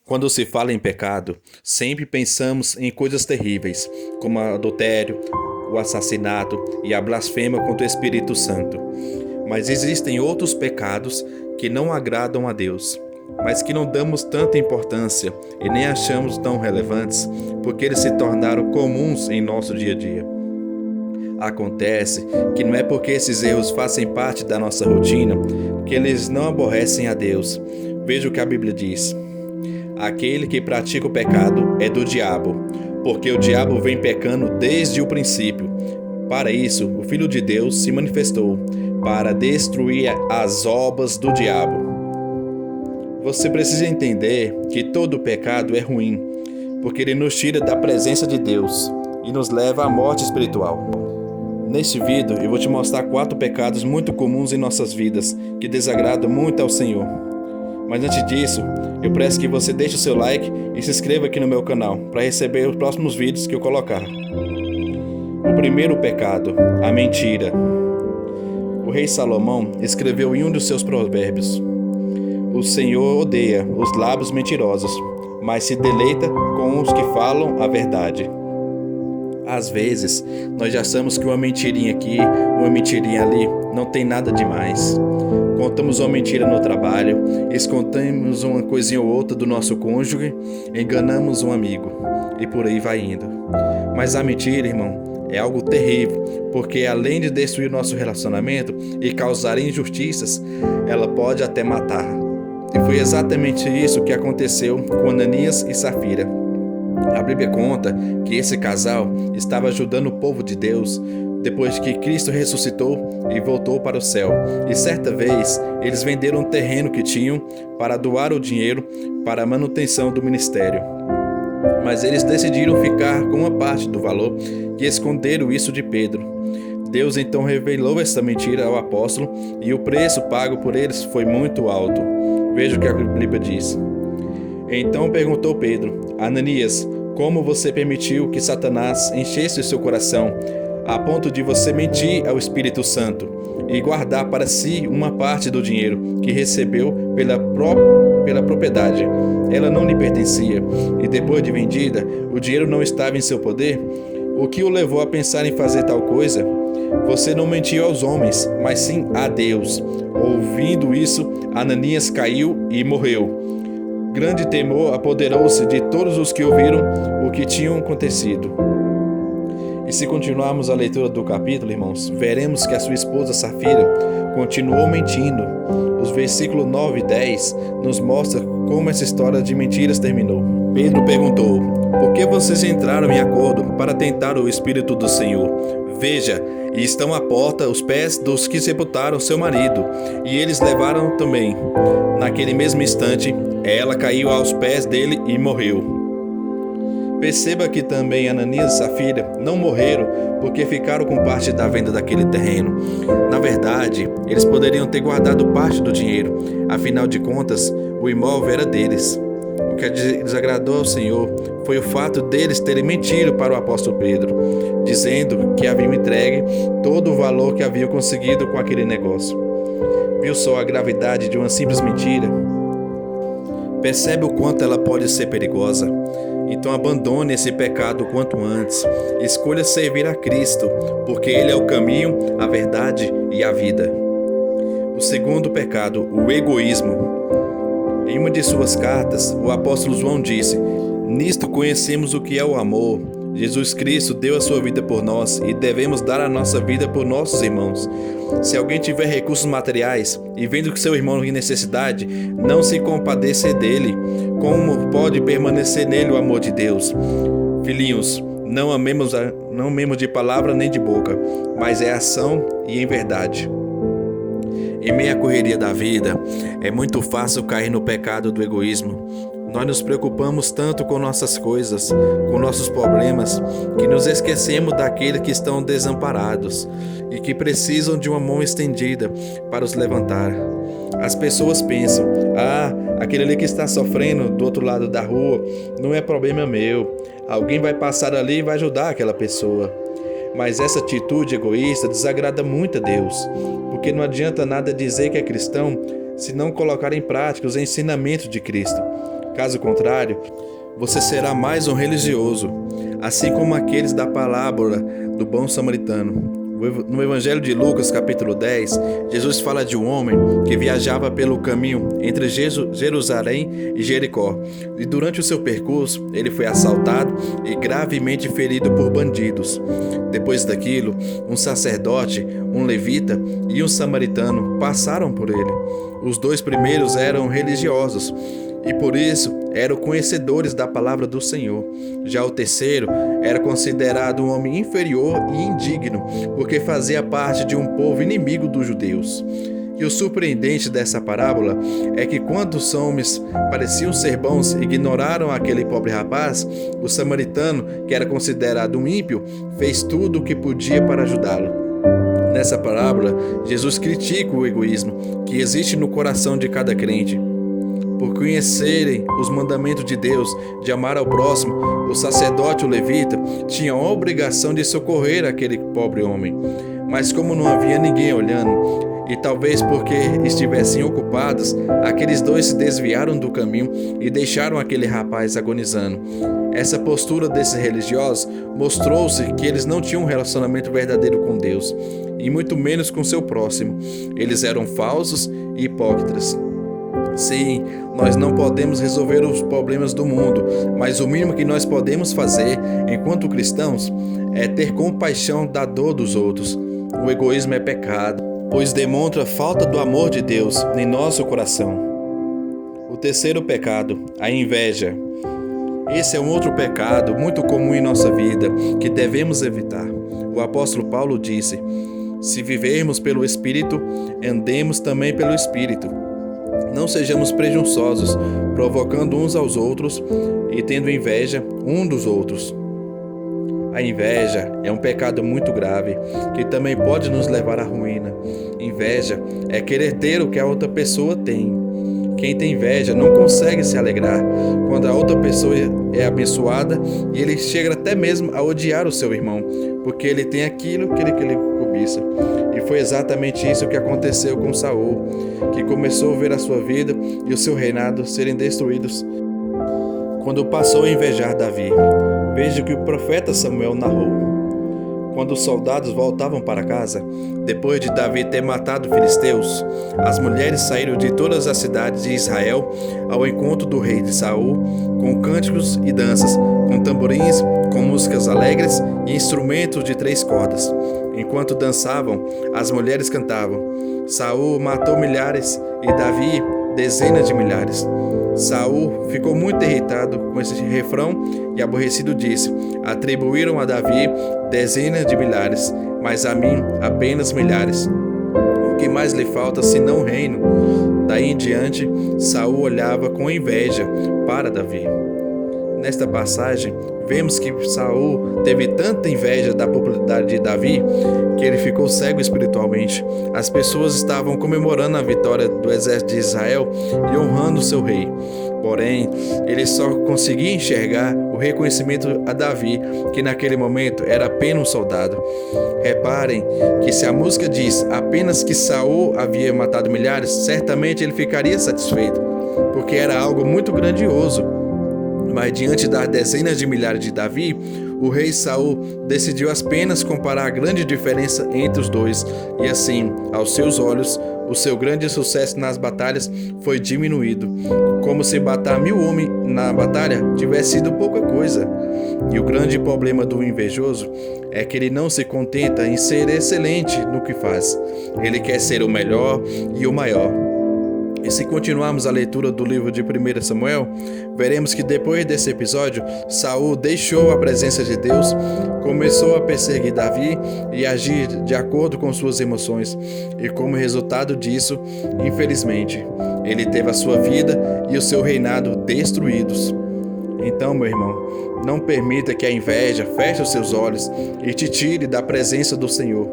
Quando se fala em pecado, sempre pensamos em coisas terríveis, como o adultério, o assassinato e a blasfêmia contra o Espírito Santo. Mas existem outros pecados que não agradam a Deus, mas que não damos tanta importância e nem achamos tão relevantes, porque eles se tornaram comuns em nosso dia a dia. Acontece que não é porque esses erros fazem parte da nossa rotina que eles não aborrecem a Deus. Veja o que a Bíblia diz. Aquele que pratica o pecado é do diabo, porque o diabo vem pecando desde o princípio. Para isso, o Filho de Deus se manifestou, para destruir as obras do diabo. Você precisa entender que todo pecado é ruim, porque ele nos tira da presença de Deus e nos leva à morte espiritual. Neste vídeo, eu vou te mostrar 4 pecados muito comuns em nossas vidas, que desagradam muito ao Senhor. Mas antes disso, eu peço que você deixe o seu like e se inscreva aqui no meu canal para receber os próximos vídeos que eu colocar. O primeiro pecado, a mentira. O rei Salomão escreveu em um dos seus provérbios: o Senhor odeia os lábios mentirosos, mas se deleita com os que falam a verdade. Às vezes, nós já achamos que uma mentirinha aqui, uma mentirinha ali, não tem nada demais. Contamos uma mentira no trabalho, escondemos uma coisinha ou outra do nosso cônjuge, enganamos um amigo, e por aí vai indo. Mas a mentira, irmão, é algo terrível, porque além de destruir nosso relacionamento e causar injustiças, ela pode até matar. E foi exatamente isso que aconteceu com Ananias e Safira. A Bíblia conta que esse casal estava ajudando o povo de Deus depois que Cristo ressuscitou e voltou para o céu. E certa vez, eles venderam um terreno que tinham para doar o dinheiro para a manutenção do ministério. Mas eles decidiram ficar com uma parte do valor e esconderam isso de Pedro. Deus então revelou essa mentira ao apóstolo e o preço pago por eles foi muito alto. Veja o que a Bíblia diz. Então perguntou Pedro: Ananias, como você permitiu que Satanás enchesse o seu coração a ponto de você mentir ao Espírito Santo e guardar para si uma parte do dinheiro que recebeu pela propriedade? Ela não lhe pertencia, e depois de vendida, o dinheiro não estava em seu poder? O que o levou a pensar em fazer tal coisa? Você não mentiu aos homens, mas sim a Deus. Ouvindo isso, Ananias caiu e morreu. Grande temor apoderou-se de todos os que ouviram o que tinha acontecido. E se continuarmos a leitura do capítulo, irmãos, veremos que a sua esposa Safira continuou mentindo. Os versículos 9 e 10 nos mostram como essa história de mentiras terminou. Pedro perguntou: por que vocês entraram em acordo para tentar o Espírito do Senhor? Veja, e estão à porta os pés dos que sepultaram seu marido, e eles levaram também. Naquele mesmo instante, ela caiu aos pés dele e morreu. Perceba que também Ananias e Safira não morreram porque ficaram com parte da venda daquele terreno. Na verdade, eles poderiam ter guardado parte do dinheiro, afinal de contas, o imóvel era deles. O que desagradou ao Senhor foi o fato deles terem mentido para o apóstolo Pedro, dizendo que haviam entregue todo o valor que haviam conseguido com aquele negócio. Viu só a gravidade de uma simples mentira? Percebe o quanto ela pode ser perigosa? Então abandone esse pecado o quanto antes. Escolha servir a Cristo, porque Ele é o caminho, a verdade e a vida. O segundo pecado, o egoísmo. Em uma de suas cartas, o apóstolo João disse: nisto conhecemos o que é o amor. Jesus Cristo deu a sua vida por nós e devemos dar a nossa vida por nossos irmãos. Se alguém tiver recursos materiais e vendo que seu irmão em necessidade, não se compadecer dele, como pode permanecer nele o amor de Deus? Filhinhos, não amemos de palavra nem de boca, mas é ação e em verdade. Em meio à correria da vida, é muito fácil cair no pecado do egoísmo. Nós nos preocupamos tanto com nossas coisas, com nossos problemas, que nos esquecemos daqueles que estão desamparados e que precisam de uma mão estendida para os levantar. As pessoas pensam: aquele ali que está sofrendo do outro lado da rua não é problema meu. Alguém vai passar ali e vai ajudar aquela pessoa. Mas essa atitude egoísta desagrada muito a Deus, porque não adianta nada dizer que é cristão se não colocar em prática os ensinamentos de Cristo. Caso contrário, você será mais um religioso, assim como aqueles da parábola do bom samaritano. No Evangelho de Lucas, capítulo 10, Jesus fala de um homem que viajava pelo caminho entre Jerusalém e Jericó. E durante o seu percurso, ele foi assaltado e gravemente ferido por bandidos. Depois daquilo, um sacerdote, um levita e um samaritano passaram por ele. Os dois primeiros eram religiosos e por isso eram conhecedores da palavra do Senhor. Já o terceiro era considerado um homem inferior e indigno, porque fazia parte de um povo inimigo dos judeus. E o surpreendente dessa parábola é que quando os homens pareciam ser bons e ignoraram aquele pobre rapaz, o samaritano, que era considerado um ímpio, fez tudo o que podia para ajudá-lo. Nessa parábola, Jesus critica o egoísmo que existe no coração de cada crente. Por conhecerem os mandamentos de Deus, de amar ao próximo, o sacerdote ou levita tinha a obrigação de socorrer aquele pobre homem. Mas como não havia ninguém olhando, e talvez porque estivessem ocupados, aqueles dois se desviaram do caminho e deixaram aquele rapaz agonizando. Essa postura desses religiosos mostrou-se que eles não tinham um relacionamento verdadeiro com Deus, e muito menos com seu próximo. Eles eram falsos e hipócritas. Sim, nós não podemos resolver os problemas do mundo, mas o mínimo que nós podemos fazer, enquanto cristãos, é ter compaixão da dor dos outros. O egoísmo é pecado, pois demonstra a falta do amor de Deus em nosso coração. O terceiro pecado, a inveja. Esse é um outro pecado muito comum em nossa vida, que devemos evitar. O apóstolo Paulo disse: se vivermos pelo Espírito, andemos também pelo Espírito. Não sejamos presunçosos, provocando uns aos outros e tendo inveja um dos outros. A inveja é um pecado muito grave, que também pode nos levar à ruína. Inveja é querer ter o que a outra pessoa tem. Quem tem inveja não consegue se alegrar quando a outra pessoa é abençoada, e ele chega até mesmo a odiar o seu irmão, porque ele tem aquilo que ele cobiça. E foi exatamente isso que aconteceu com Saul, que começou a ver a sua vida e o seu reinado serem destruídos quando passou a invejar Davi. Veja o que o profeta Samuel narrou. Quando os soldados voltavam para casa, depois de Davi ter matado filisteus, as mulheres saíram de todas as cidades de Israel ao encontro do rei de Saul, com cânticos e danças, com tamborins, com músicas alegres e instrumentos de 3 cordas. Enquanto dançavam, as mulheres cantavam: Saul matou milhares e Davi dezenas de milhares. Saul ficou muito irritado com esse refrão e aborrecido disse: atribuíram a Davi dezenas de milhares, mas a mim apenas milhares. O que mais lhe falta senão o reino? Daí em diante, Saul olhava com inveja para Davi. Nesta passagem, vemos que Saul teve tanta inveja da popularidade de Davi que ele ficou cego espiritualmente. As pessoas estavam comemorando a vitória do exército de Israel e honrando o seu rei. Porém, ele só conseguia enxergar o reconhecimento a Davi, que naquele momento era apenas um soldado. Reparem que se a música diz apenas que Saul havia matado milhares, certamente ele ficaria satisfeito, porque era algo muito grandioso. Mas diante das dezenas de milhares de Davi, o rei Saul decidiu apenas comparar a grande diferença entre os dois, e assim, aos seus olhos, o seu grande sucesso nas batalhas foi diminuído, como se matar 1000 homens na batalha tivesse sido pouca coisa. E o grande problema do invejoso é que ele não se contenta em ser excelente no que faz. Ele quer ser o melhor e o maior. E se continuarmos a leitura do livro de 1 Samuel, veremos que depois desse episódio, Saul deixou a presença de Deus, começou a perseguir Davi e agir de acordo com suas emoções. E como resultado disso, infelizmente, ele teve a sua vida e o seu reinado destruídos. Então, meu irmão, não permita que a inveja feche os seus olhos e te tire da presença do Senhor.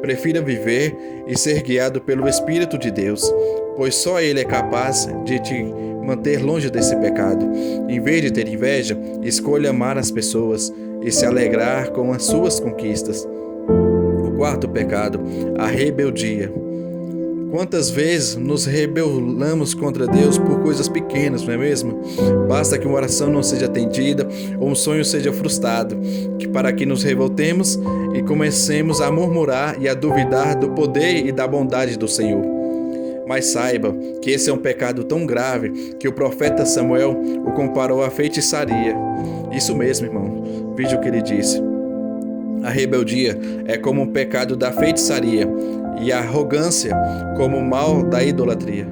Prefira viver e ser guiado pelo Espírito de Deus, pois só Ele é capaz de te manter longe desse pecado. Em vez de ter inveja, escolha amar as pessoas e se alegrar com as suas conquistas. O quarto pecado, a rebeldia. Quantas vezes nos rebelamos contra Deus por coisas pequenas, não é mesmo? Basta que uma oração não seja atendida ou um sonho seja frustrado, para que nos revoltemos e comecemos a murmurar e a duvidar do poder e da bondade do Senhor. Mas saiba que esse é um pecado tão grave que o profeta Samuel o comparou à feitiçaria. Isso mesmo, irmão. Veja o que ele disse. A rebeldia é como um pecado da feitiçaria e a arrogância como o mal da idolatria.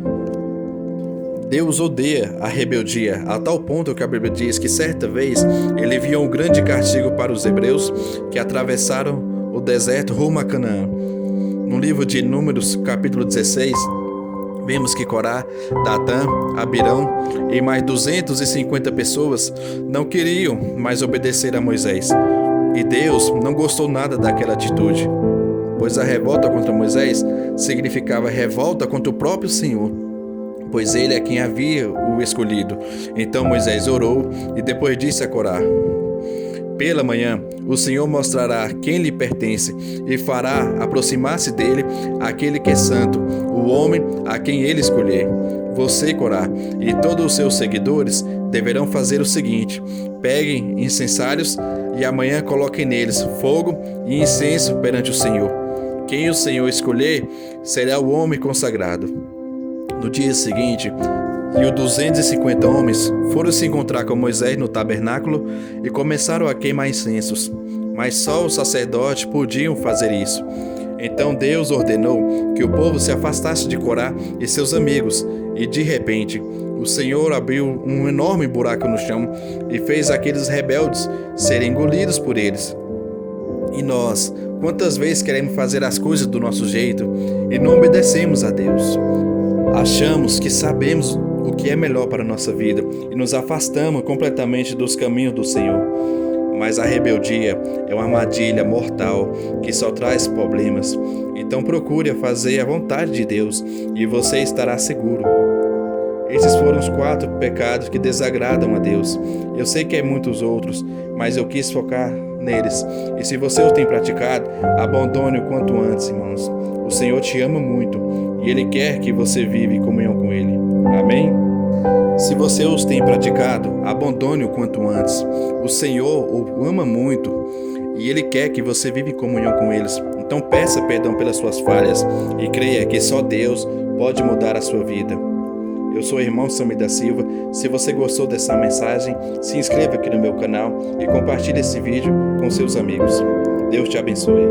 Deus odeia a rebeldia, a tal ponto que a Bíblia diz que certa vez ele enviou um grande castigo para os hebreus que atravessaram o deserto rumo a Canaã. No livro de Números, capítulo 16, vemos que Corá, Datã, Abirão e mais 250 pessoas não queriam mais obedecer a Moisés. E Deus não gostou nada daquela atitude, pois a revolta contra Moisés significava revolta contra o próprio Senhor, pois ele é quem havia o escolhido. Então Moisés orou e depois disse a Corá: pela manhã, o Senhor mostrará quem lhe pertence e fará aproximar-se dele aquele que é santo, o homem a quem ele escolher. Você, Corá, e todos os seus seguidores deverão fazer o seguinte: peguem incensários e amanhã coloquem neles fogo e incenso perante o Senhor. Quem o Senhor escolher será o homem consagrado. No dia seguinte, e os 250 homens foram se encontrar com Moisés no tabernáculo e começaram a queimar incensos, mas só os sacerdotes podiam fazer isso. Então Deus ordenou que o povo se afastasse de Corá e seus amigos, e de repente o Senhor abriu um enorme buraco no chão e fez aqueles rebeldes serem engolidos por eles. E nós, quantas vezes queremos fazer as coisas do nosso jeito e não obedecemos a Deus? Achamos que sabemos o que é melhor para a nossa vida e nos afastamos completamente dos caminhos do Senhor. Mas a rebeldia é uma armadilha mortal que só traz problemas. Então procure fazer a vontade de Deus e você estará seguro. Esses foram os 4 pecados que desagradam a Deus. Eu sei que há muitos outros, mas eu quis focar neles. E se você os tem praticado, abandone o quanto antes, irmãos. O Senhor te ama muito e Ele quer que você viva em comunhão com Ele. Amém? Se você os tem praticado, abandone o quanto antes. O Senhor o ama muito e Ele quer que você viva em comunhão com eles. Então peça perdão pelas suas falhas e creia que só Deus pode mudar a sua vida. Eu sou o irmão Samir da Silva. Se você gostou dessa mensagem, se inscreva aqui no meu canal e compartilhe esse vídeo com seus amigos. Deus te abençoe.